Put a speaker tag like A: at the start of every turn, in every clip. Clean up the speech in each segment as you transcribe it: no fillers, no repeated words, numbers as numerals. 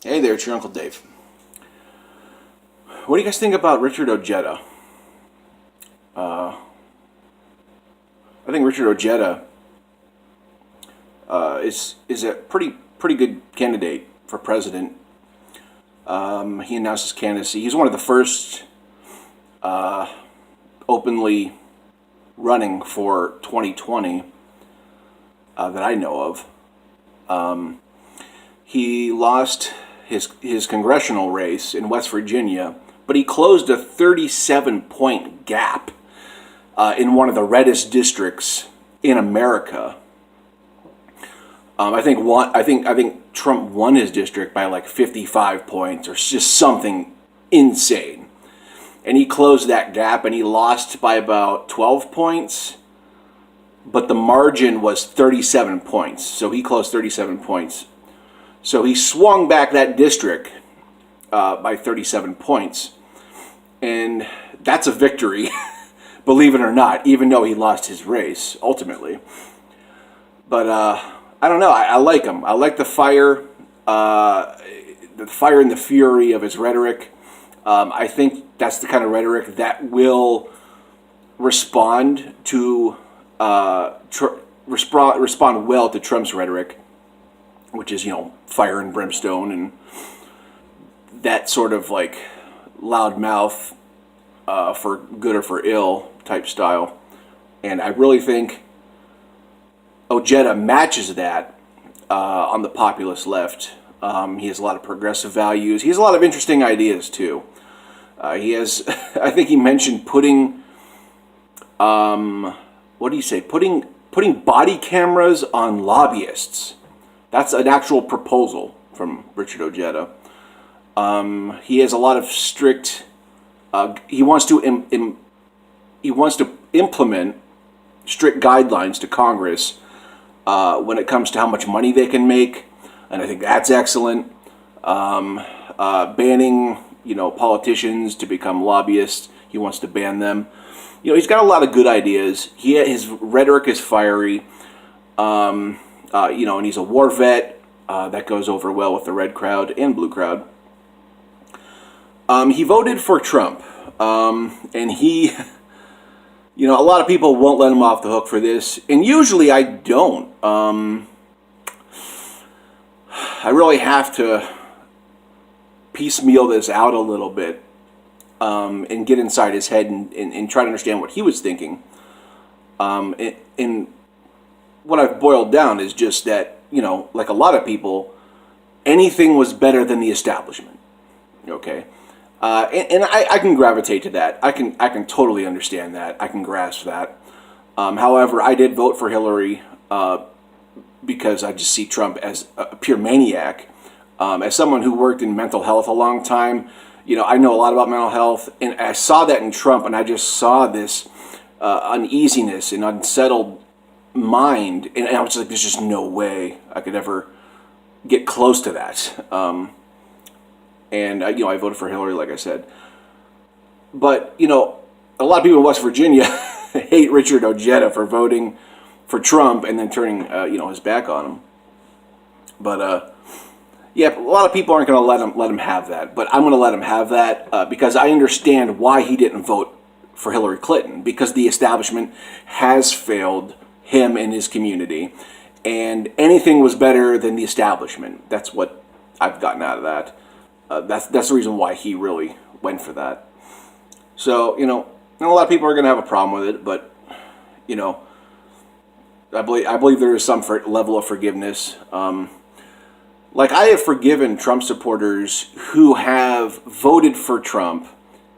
A: Hey there, it's your Uncle Dave. What do you guys think about Richard Ojeda? I think Richard Ojeda is a pretty good candidate for president. He announced his candidacy. He's one of the first openly running for 2020 that I know of. He lost his congressional race in West Virginia, but he closed a 37-point gap in one of the reddest districts in America. I think Trump won his district by like 55 points or just something insane, and he closed that gap and he lost by about 12 points, but the margin was 37 points, so he closed 37 points. So he swung back that district by 37 points. And that's a victory, believe it or not, even though he lost his race, ultimately. But I don't know. I like him. I like the fire and the fury of his rhetoric. I think that's the kind of rhetoric that will respond well to Trump's rhetoric, which is, fire and brimstone and that sort of like loud mouth for good or for ill type style. And I really think Ojeda matches that on the populist left. He has a lot of progressive values. He has a lot of interesting ideas too. He has, I think he mentioned putting, what do you say? Putting body cameras on lobbyists. That's an actual proposal from Richard Ojeda. He has a lot of strict. He wants to implement strict guidelines to Congress when it comes to how much money they can make, and I think that's excellent. Banning, politicians to become lobbyists. He wants to ban them. He's got a lot of good ideas. His rhetoric is fiery. And he's a war vet. That goes over well with the red crowd and blue crowd. He voted for Trump. And he, a lot of people won't let him off the hook for this. And usually I don't. I really have to piecemeal this out a little bit and get inside his head and try to understand what he was thinking. And what I've boiled down is just that, like a lot of people, anything was better than the establishment. Okay? And I can gravitate to that. I can totally understand that. I can grasp that. However, I did vote for Hillary because I just see Trump as a pure maniac. As someone who worked in mental health a long time, I know a lot about mental health, and I saw that in Trump, and I just saw this uneasiness and unsettled mind, and I was just like, there's just no way I could ever get close to that. And I voted for Hillary, like I said. But a lot of people in West Virginia hate Richard Ojeda for voting for Trump and then turning his back on him. But a lot of people aren't going to let him have that. But I'm going to let him have that because I understand why he didn't vote for Hillary Clinton, because the establishment has failed him and his community, and anything was better than the establishment. That's what I've gotten out of that. That's the reason why he really went for that. So a lot of people are going to have a problem with it, but I believe there is some level of forgiveness. Like I have forgiven Trump supporters who have voted for Trump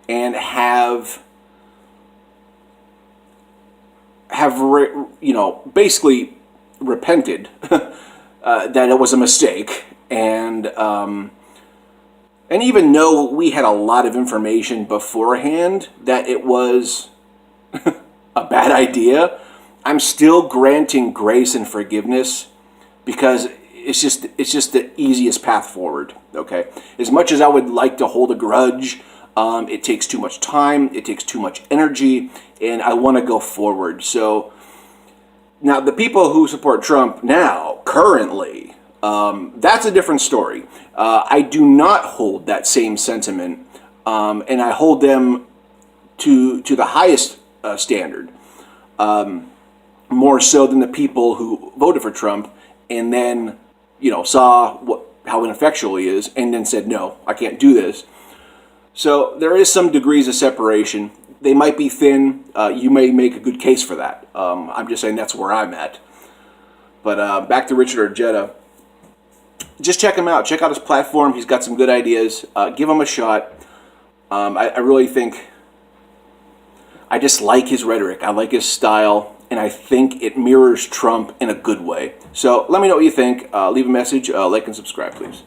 A: and have basically repented that it was a mistake, and even though we had a lot of information beforehand that it was a bad idea, I'm still granting grace and forgiveness because it's just the easiest path forward. Okay, as much as I would like to hold a grudge, it takes too much time, it takes too much energy, and I want to go forward. So now the people who support Trump now, currently, That's a different story. I do not hold that same sentiment, and I hold them to the highest standard, more so than the people who voted for Trump and then, saw how ineffectual he is and then said, no, I can't do this. So there is some degrees of separation. They might be thin. You may make a good case for that. I'm just saying that's where I'm at. But back to Richard Ojeda. Just check him out. Check out his platform. He's got some good ideas. Give him a shot. I really think I just like his rhetoric. I like his style. And I think it mirrors Trump in a good way. So let me know what you think. Leave a message, like, and subscribe, please.